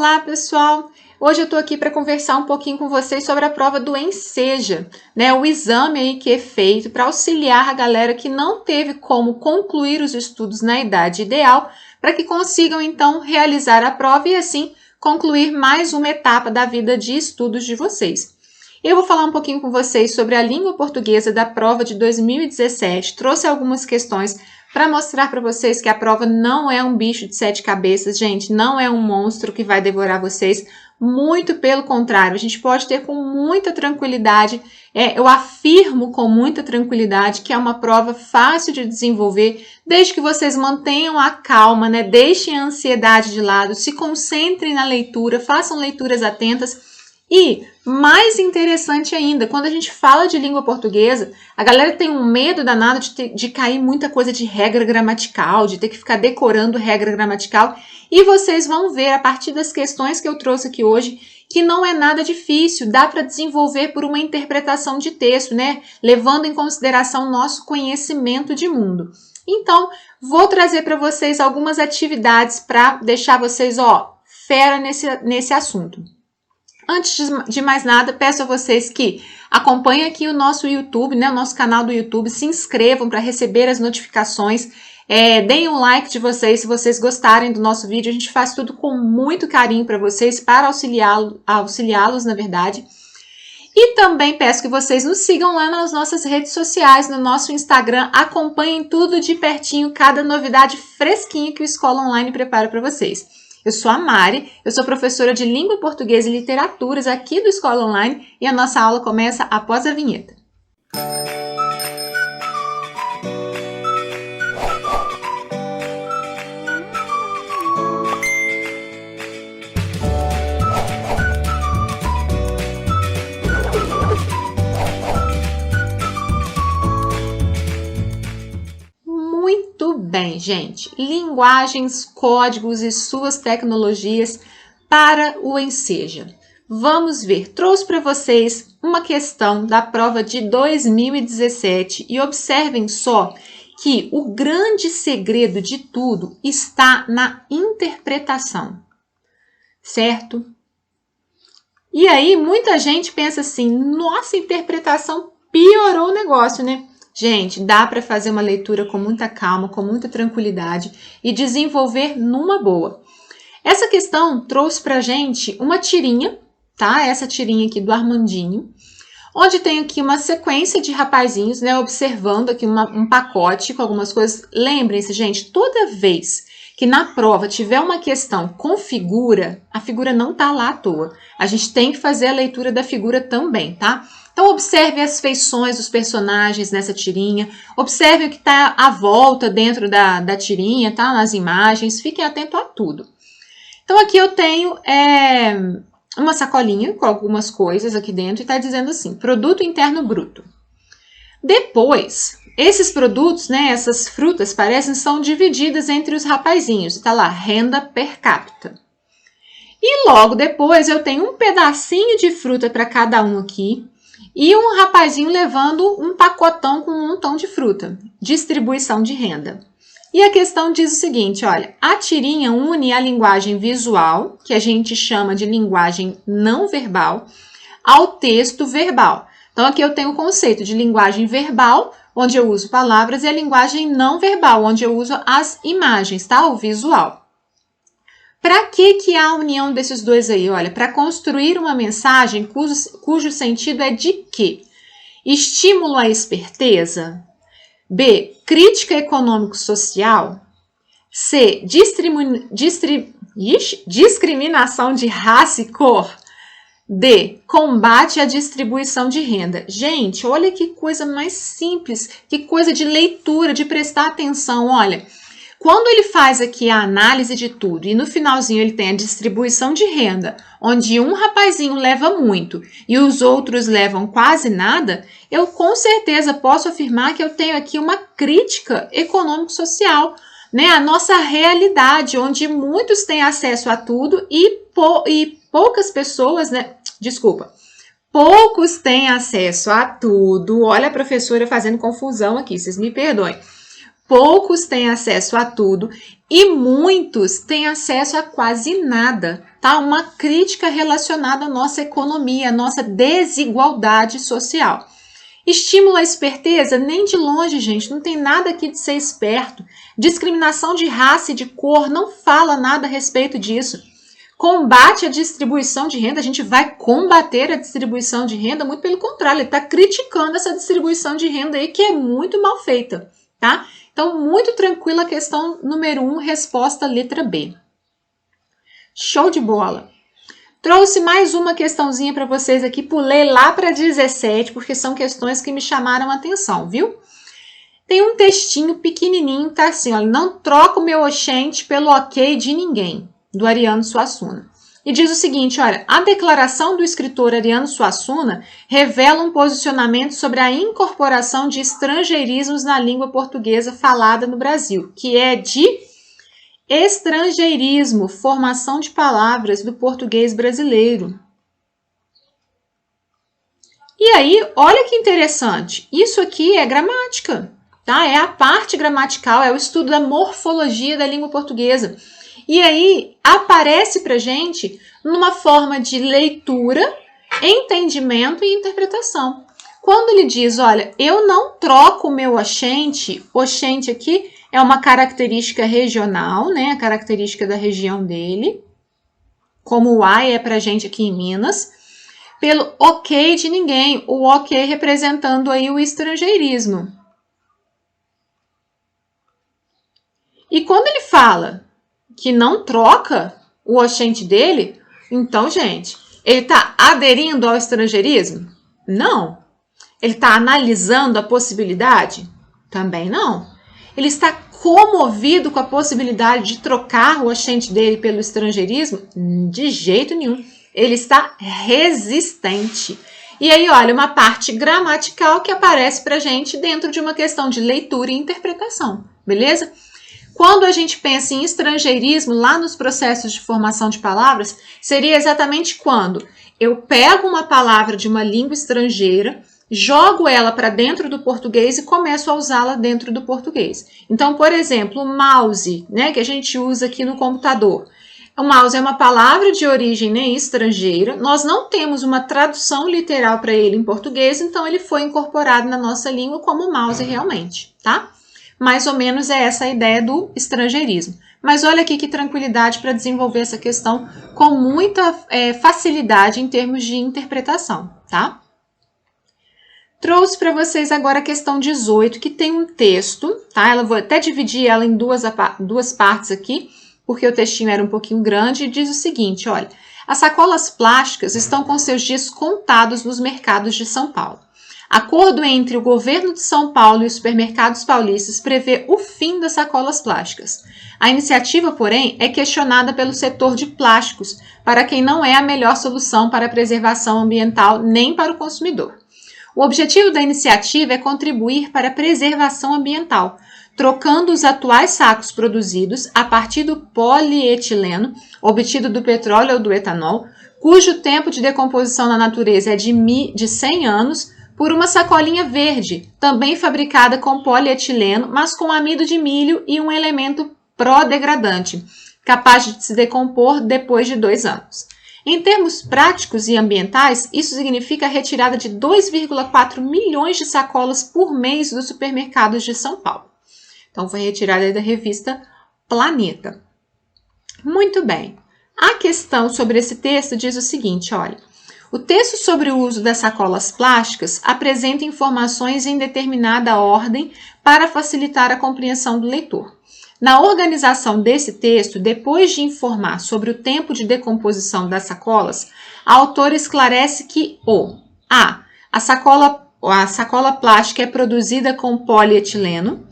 Olá, pessoal! Hoje eu tô aqui para conversar um pouquinho com vocês sobre a prova do Enseja, né? O exame aí que é feito para auxiliar a galera que não teve como concluir os estudos na idade ideal, para que consigam então realizar a prova e assim concluir mais uma etapa da vida de estudos de vocês. Eu vou falar um pouquinho com vocês sobre a língua portuguesa da prova de 2017, trouxe algumas questões para mostrar para vocês que a prova não é um bicho de 7 cabeças, gente, não é um monstro que vai devorar vocês, muito pelo contrário, a gente pode ter com muita tranquilidade, eu afirmo com muita tranquilidade que é uma prova fácil de desenvolver, desde que vocês mantenham a calma, né? Deixem a ansiedade de lado, se concentrem na leitura, façam leituras atentas. E, mais interessante ainda, quando a gente fala de língua portuguesa, a galera tem um medo danado de cair muita coisa de regra gramatical, de ter que ficar decorando regra gramatical, e vocês vão ver, a partir das questões que eu trouxe aqui hoje, que não é nada difícil, dá para desenvolver por uma interpretação de texto, né? Levando em consideração o nosso conhecimento de mundo. Então, vou trazer para vocês algumas atividades para deixar vocês, fera nesse assunto. Antes de mais nada, peço a vocês que acompanhem aqui o nosso YouTube, né, o nosso canal do YouTube, se inscrevam para receber as notificações, deem um like de vocês se vocês gostarem do nosso vídeo, a gente faz tudo com muito carinho para vocês, para auxiliá-los, na verdade. E também peço que vocês nos sigam lá nas nossas redes sociais, no nosso Instagram, acompanhem tudo de pertinho, cada novidade fresquinha que o Escola Online prepara para vocês. Eu sou a Mari, eu sou professora de Língua Portuguesa e Literaturas aqui do Escola Online e a nossa aula começa após a vinheta. Muito bem, gente. Linguagens, códigos e suas tecnologias para o Enseja. Vamos ver. Trouxe para vocês uma questão da prova de 2017 e observem só que o grande segredo de tudo está na interpretação, certo? E aí muita gente pensa assim, nossa, interpretação piorou o negócio, né? Gente, dá para fazer uma leitura com muita calma, com muita tranquilidade e desenvolver numa boa. Essa questão trouxe para a gente uma tirinha, tá? Essa tirinha aqui do Armandinho, onde tem aqui uma sequência de rapazinhos, né? Observando aqui um pacote com algumas coisas. Lembrem-se, gente, toda vez que na prova tiver uma questão com figura, a figura não tá lá à toa. A gente tem que fazer a leitura da figura também, tá? Então, observe as feições dos personagens nessa tirinha, observe o que está à volta dentro da tirinha, tá? Nas imagens, fiquem atentos a tudo. Então, aqui eu tenho uma sacolinha com algumas coisas aqui dentro e está dizendo assim, produto interno bruto. Depois, esses produtos, né, essas frutas, parecem, são divididas entre os rapazinhos. Está lá, renda per capita. E logo depois eu tenho um pedacinho de fruta para cada um aqui, e um rapazinho levando um pacotão com um montão de fruta. Distribuição de renda. E a questão diz o seguinte, olha, a tirinha une a linguagem visual, que a gente chama de linguagem não verbal, ao texto verbal. Então, aqui eu tenho o conceito de linguagem verbal, onde eu uso palavras, e a linguagem não verbal, onde eu uso as imagens, tá? O visual. Para que há a união desses dois aí? Olha, para construir uma mensagem cujo sentido é de quê? Estímulo à esperteza? B. Crítica econômico-social? C. Discriminação de raça e cor? D. Combate à distribuição de renda. Gente, olha que coisa mais simples, que coisa de leitura, de prestar atenção, olha. Quando ele faz aqui a análise de tudo e no finalzinho ele tem a distribuição de renda, onde um rapazinho leva muito e os outros levam quase nada, eu com certeza posso afirmar que eu tenho aqui uma crítica econômico-social, né? A nossa realidade, onde muitos têm acesso a tudo e poucas pessoas, né? Desculpa. Poucos têm acesso a tudo. Olha a professora fazendo confusão aqui, vocês me perdoem. poucos têm acesso a tudo e muitos têm acesso a quase nada, tá? Uma crítica relacionada à nossa economia, à nossa desigualdade social. Estímulo à esperteza? Nem de longe, gente, não tem nada aqui de ser esperto. Discriminação de raça e de cor, não fala nada a respeito disso. Combate à distribuição de renda, a gente vai combater a distribuição de renda, muito pelo contrário, ele está criticando essa distribuição de renda aí que é muito mal feita, tá? Então, muito tranquila a questão número 1, resposta letra B. Show de bola! Trouxe mais uma questãozinha para vocês aqui, pulei lá para 17, porque são questões que me chamaram a atenção, viu? Tem um textinho pequenininho, tá assim, olha, não troco meu oxente pelo ok de ninguém, do Ariano Suassuna. E diz o seguinte, olha, a declaração do escritor Ariano Suassuna revela um posicionamento sobre a incorporação de estrangeirismos na língua portuguesa falada no Brasil, que é de estrangeirismo, formação de palavras do português brasileiro. E aí, olha que interessante, isso aqui é gramática, tá? É a parte gramatical, é o estudo da morfologia da língua portuguesa. E aí, aparece pra gente numa forma de leitura, entendimento e interpretação. Quando ele diz, olha, eu não troco o meu oxente aqui é uma característica regional, né? A característica da região dele, como o ai é pra gente aqui em Minas, pelo ok de ninguém, o ok representando aí o estrangeirismo. E quando ele fala que não troca o oxente dele, então, gente, ele está aderindo ao estrangeirismo? Não. Ele está analisando a possibilidade? Também não. Ele está comovido com a possibilidade de trocar o oxente dele pelo estrangeirismo? De jeito nenhum. Ele está resistente. E aí, olha, uma parte gramatical que aparece para a gente dentro de uma questão de leitura e interpretação, beleza? Quando a gente pensa em estrangeirismo, lá nos processos de formação de palavras, seria exatamente quando eu pego uma palavra de uma língua estrangeira, jogo ela para dentro do português e começo a usá-la dentro do português. Então, por exemplo, o mouse, né, que a gente usa aqui no computador. O mouse é uma palavra de origem, né, estrangeira, nós não temos uma tradução literal para ele em português, então ele foi incorporado na nossa língua como mouse realmente, tá? Mais ou menos é essa a ideia do estrangeirismo. Mas olha aqui que tranquilidade para desenvolver essa questão com muita facilidade em termos de interpretação, tá? Trouxe para vocês agora a questão 18, que tem um texto, tá? Eu vou até dividir ela em duas partes aqui, porque o textinho era um pouquinho grande, e diz o seguinte, olha, as sacolas plásticas estão com seus dias contados nos mercados de São Paulo. Acordo entre o governo de São Paulo e os supermercados paulistas prevê o fim das sacolas plásticas. A iniciativa, porém, é questionada pelo setor de plásticos, para quem não é a melhor solução para a preservação ambiental nem para o consumidor. O objetivo da iniciativa é contribuir para a preservação ambiental, trocando os atuais sacos produzidos a partir do polietileno, obtido do petróleo ou do etanol, cujo tempo de decomposição na natureza é de 100 anos, por uma sacolinha verde, também fabricada com polietileno, mas com amido de milho e um elemento pró-degradante, capaz de se decompor depois de 2 anos. Em termos práticos e ambientais, isso significa a retirada de 2,4 milhões de sacolas por mês dos supermercados de São Paulo. Então, foi retirada da revista Planeta. Muito bem. A questão sobre esse texto diz o seguinte, olha, o texto sobre o uso das sacolas plásticas apresenta informações em determinada ordem para facilitar a compreensão do leitor. Na organização desse texto, depois de informar sobre o tempo de decomposição das sacolas, a autora esclarece que a sacola plástica é produzida com polietileno,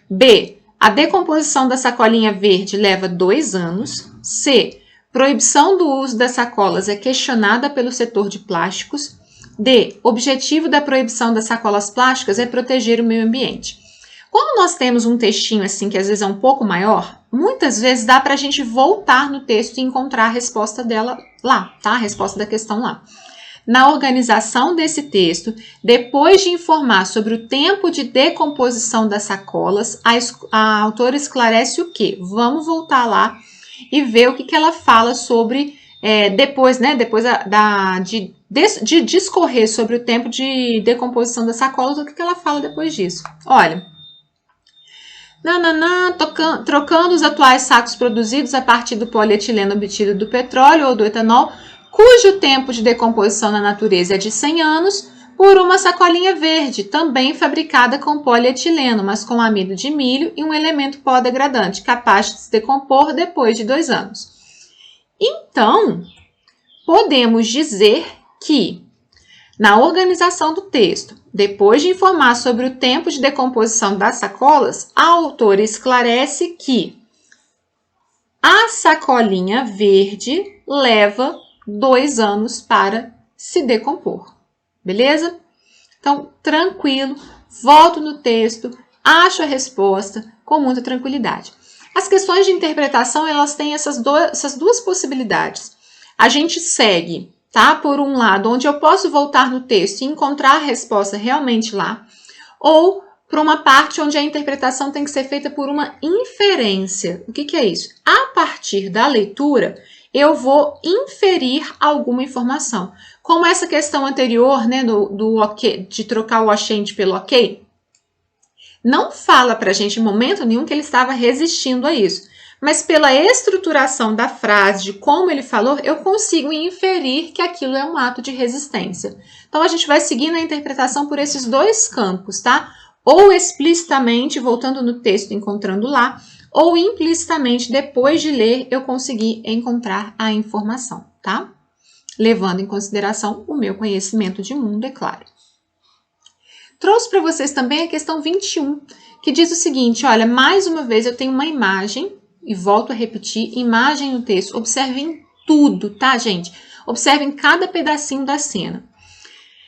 B, a decomposição da sacolinha verde leva 2 anos, C, proibição do uso das sacolas é questionada pelo setor de plásticos. D. Objetivo da proibição das sacolas plásticas é proteger o meio ambiente. Quando nós temos um textinho assim, que às vezes é um pouco maior, muitas vezes dá para a gente voltar no texto e encontrar a resposta dela lá, tá? A resposta da questão lá. na organização desse texto, depois de informar sobre o tempo de decomposição das sacolas, a autora esclarece o quê? Vamos voltar lá e ver o que ela fala sobre, depois de discorrer sobre o tempo de decomposição das sacolas, o que ela fala depois disso. Olha, trocando os atuais sacos produzidos a partir do polietileno obtido do petróleo ou do etanol, cujo tempo de decomposição na natureza é de 100 anos, por uma sacolinha verde, também fabricada com polietileno, mas com amido de milho e um elemento pó degradante, capaz de se decompor depois de 2 anos. Então, podemos dizer que, na organização do texto, depois de informar sobre o tempo de decomposição das sacolas, a autora esclarece que a sacolinha verde leva 2 anos para se decompor. Beleza? Então, tranquilo, volto no texto, acho a resposta com muita tranquilidade. As questões de interpretação, elas têm essas duas possibilidades. A gente segue, tá? Por um lado, onde eu posso voltar no texto e encontrar a resposta realmente lá, ou por uma parte onde a interpretação tem que ser feita por uma inferência. O que é isso? A partir da leitura, eu vou inferir alguma informação. Como essa questão anterior, né, do ok, de trocar o oxente pelo ok, não fala para a gente em momento nenhum que ele estava resistindo a isso. Mas pela estruturação da frase, de como ele falou, eu consigo inferir que aquilo é um ato de resistência. Então, a gente vai seguir na interpretação por esses dois campos, tá? Ou explicitamente, voltando no texto, encontrando lá, ou implicitamente, depois de ler, eu consegui encontrar a informação, tá? Levando em consideração o meu conhecimento de mundo, é claro. Trouxe para vocês também a questão 21, que diz o seguinte, olha, mais uma vez eu tenho uma imagem, e volto a repetir, imagem no texto, observem tudo, tá, gente? Observem cada pedacinho da cena.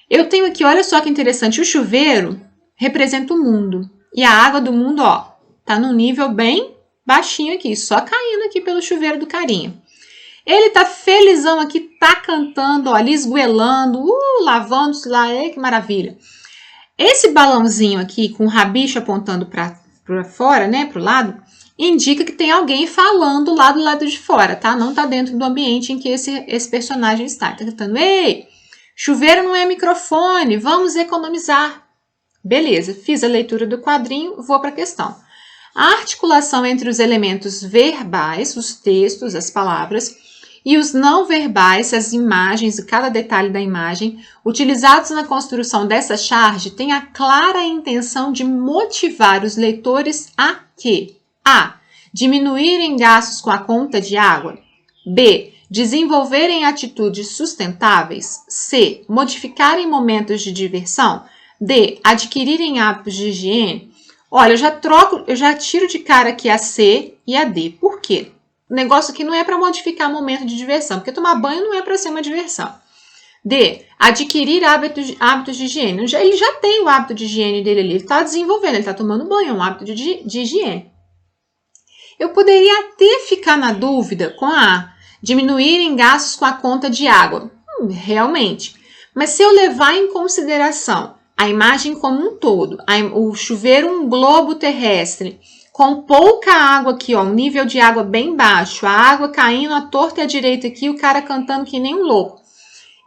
Eu tenho aqui, olha só que interessante, o chuveiro representa o mundo, e a água do mundo, ó, tá num nível bem baixinho aqui, só caindo aqui pelo chuveiro do carinha. Ele tá felizão aqui, tá cantando, ó, esguelando, lavando-se lá, que maravilha. Esse balãozinho aqui, com o rabicho apontando para fora, né, pro lado, indica que tem alguém falando lá do lado de fora, tá? Não tá dentro do ambiente em que esse personagem está. Tá gritando, ei, chuveiro não é microfone, vamos economizar. Beleza, fiz a leitura do quadrinho, vou para a questão. A articulação entre os elementos verbais, os textos, as palavras, e os não verbais, as imagens e cada detalhe da imagem, utilizados na construção dessa charge, tem a clara intenção de motivar os leitores a quê? A. Diminuírem gastos com a conta de água. B. Desenvolverem atitudes sustentáveis. C. Modificarem momentos de diversão. D. Adquirirem hábitos de higiene. Olha, eu já tiro de cara aqui a C e a D. Por quê? O negócio aqui não é para modificar momento de diversão, porque tomar banho não é para ser uma diversão. D. Adquirir hábitos de higiene. Ele já tem o hábito de higiene dele ali, ele está desenvolvendo, ele está tomando banho, é um hábito de higiene. Eu poderia até ficar na dúvida com a A, diminuírem gastos com a conta de água. Realmente. Mas se eu levar em consideração a imagem como um todo, o chuveiro um globo terrestre, com pouca água aqui, ó, um nível de água bem baixo, a água caindo à torta e à direita aqui, o cara cantando que nem um louco.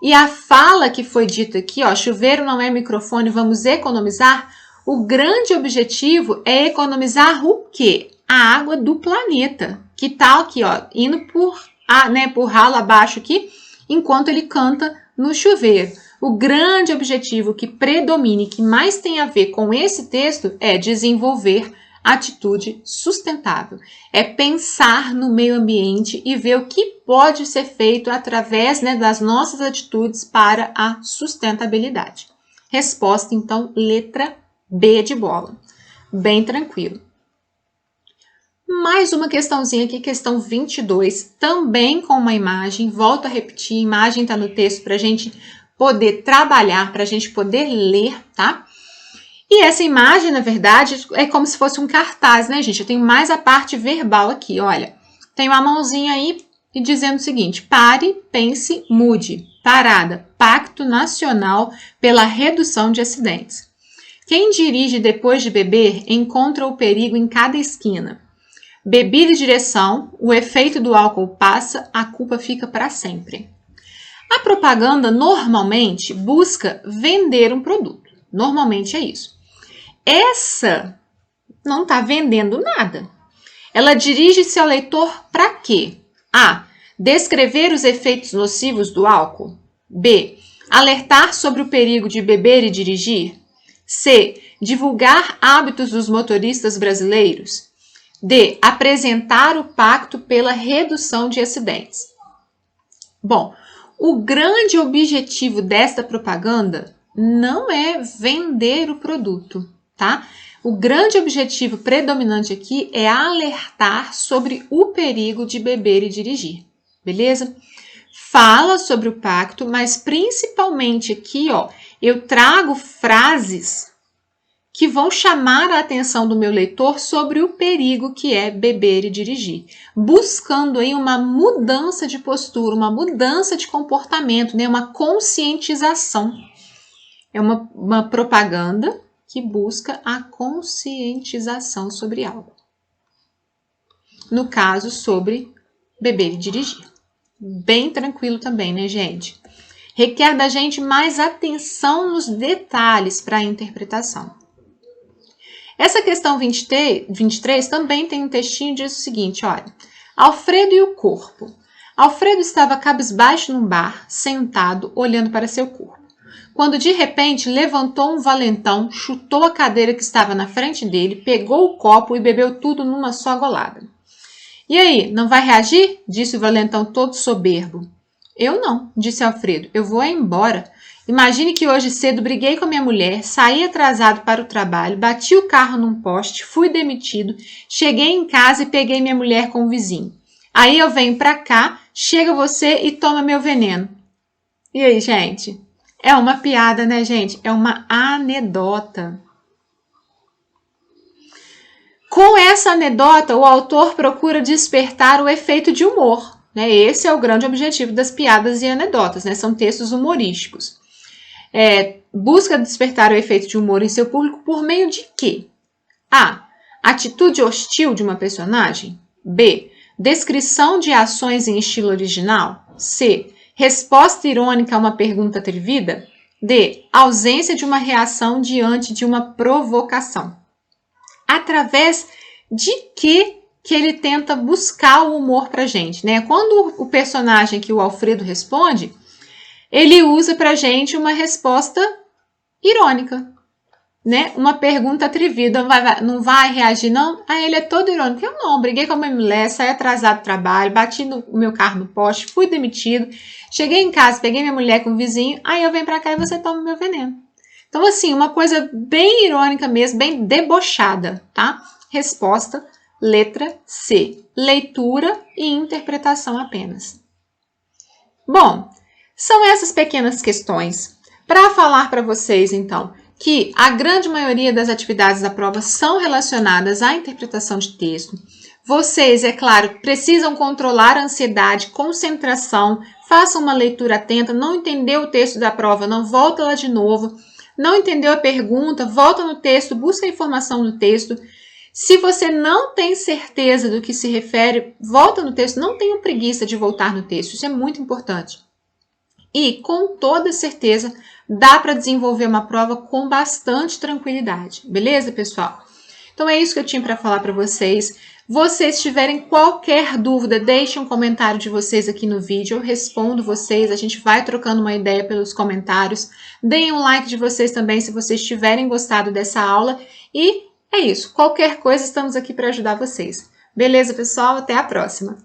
E a fala que foi dita aqui, ó, chuveiro não é microfone, vamos economizar. O grande objetivo é economizar o quê? A água do planeta, que tá aqui, ó, indo por ralo abaixo aqui, enquanto ele canta no chuveiro. O grande objetivo que predomina e que mais tem a ver com esse texto é desenvolver atitude sustentável. É pensar no meio ambiente e ver o que pode ser feito através, né, das nossas atitudes para a sustentabilidade. Resposta, então, letra B de bola. Bem tranquilo. Mais uma questãozinha aqui, questão 22, também com uma imagem. Volto a repetir, a imagem está no texto para a gente poder trabalhar, para a gente poder ler, tá? E essa imagem, na verdade, é como se fosse um cartaz, né, gente? Eu tenho mais a parte verbal aqui, olha. Tenho a mãozinha aí e dizendo o seguinte, pare, pense, mude. Parada, Pacto Nacional pela Redução de Acidentes. Quem dirige depois de beber encontra o perigo em cada esquina. Bebida e direção, o efeito do álcool passa, a culpa fica para sempre. A propaganda normalmente busca vender um produto. Normalmente é isso. Essa não está vendendo nada. Ela dirige-se ao leitor para quê? A. Descrever os efeitos nocivos do álcool. B. Alertar sobre o perigo de beber e dirigir. C. Divulgar hábitos dos motoristas brasileiros. D. Apresentar o pacto pela redução de acidentes. Bom, o grande objetivo desta propaganda não é vender o produto, tá? O grande objetivo predominante aqui é alertar sobre o perigo de beber e dirigir, beleza? Fala sobre o pacto, mas principalmente aqui, ó, eu trago frases que vão chamar a atenção do meu leitor sobre o perigo que é beber e dirigir, buscando aí uma mudança de postura, uma mudança de comportamento, né? Uma conscientização. É uma propaganda que busca a conscientização sobre algo. No caso, sobre beber e dirigir. Bem tranquilo também, né, gente? Requer da gente mais atenção nos detalhes para a interpretação. Essa questão 23 também tem um textinho que diz o seguinte, olha. Alfredo e o corpo. Alfredo estava cabisbaixo num bar, sentado, olhando para seu corpo. Quando de repente levantou um valentão, chutou a cadeira que estava na frente dele, pegou o copo e bebeu tudo numa só golada. E aí, não vai reagir? Disse o valentão todo soberbo. Eu não, disse Alfredo, eu vou embora. Imagine que hoje cedo briguei com a minha mulher, saí atrasado para o trabalho, bati o carro num poste, fui demitido, cheguei em casa e peguei minha mulher com o vizinho. Aí eu venho pra cá, chega você e toma meu veneno. E aí, gente? É uma piada, né, gente? É uma anedota. Com essa anedota, o autor procura despertar o efeito de humor, né? Esse é o grande objetivo das piadas e anedotas, né? São textos humorísticos. Busca despertar o efeito de humor em seu público por meio de quê? A. Atitude hostil de uma personagem. B. Descrição de ações em estilo original. C. Resposta irônica a uma pergunta atrevida. D. Ausência de uma reação diante de uma provocação. Através de que ele tenta buscar o humor pra gente, né? Quando o personagem que o Alfredo responde, ele usa pra gente uma resposta irônica, né? Uma pergunta atrevida, não vai reagir, não? Aí ele é todo irônico. Eu não, briguei com a minha mulher, saí atrasado do trabalho, bati o meu carro no poste, fui demitido, cheguei em casa, peguei minha mulher com o vizinho, aí eu venho pra cá e você toma o meu veneno. Então, assim, uma coisa bem irônica mesmo, bem debochada, tá? Resposta, letra C. Leitura e interpretação apenas. Bom, são essas pequenas questões para falar para vocês, então, que a grande maioria das atividades da prova são relacionadas à interpretação de texto. Vocês, é claro, precisam controlar a ansiedade, concentração, façam uma leitura atenta, não entendeu o texto da prova, não volta lá de novo, não entendeu a pergunta, volta no texto, busca a informação no texto. Se você não tem certeza do que se refere, volta no texto, não tenha preguiça de voltar no texto, isso é muito importante. E, com toda certeza, dá para desenvolver uma prova com bastante tranquilidade. Beleza, pessoal? Então, é isso que eu tinha para falar para vocês. Vocês tiverem qualquer dúvida, deixem um comentário de vocês aqui no vídeo. Eu respondo vocês, a gente vai trocando uma ideia pelos comentários. Deem um like de vocês também se vocês tiverem gostado dessa aula. E é isso. Qualquer coisa, estamos aqui para ajudar vocês. Beleza, pessoal? Até a próxima!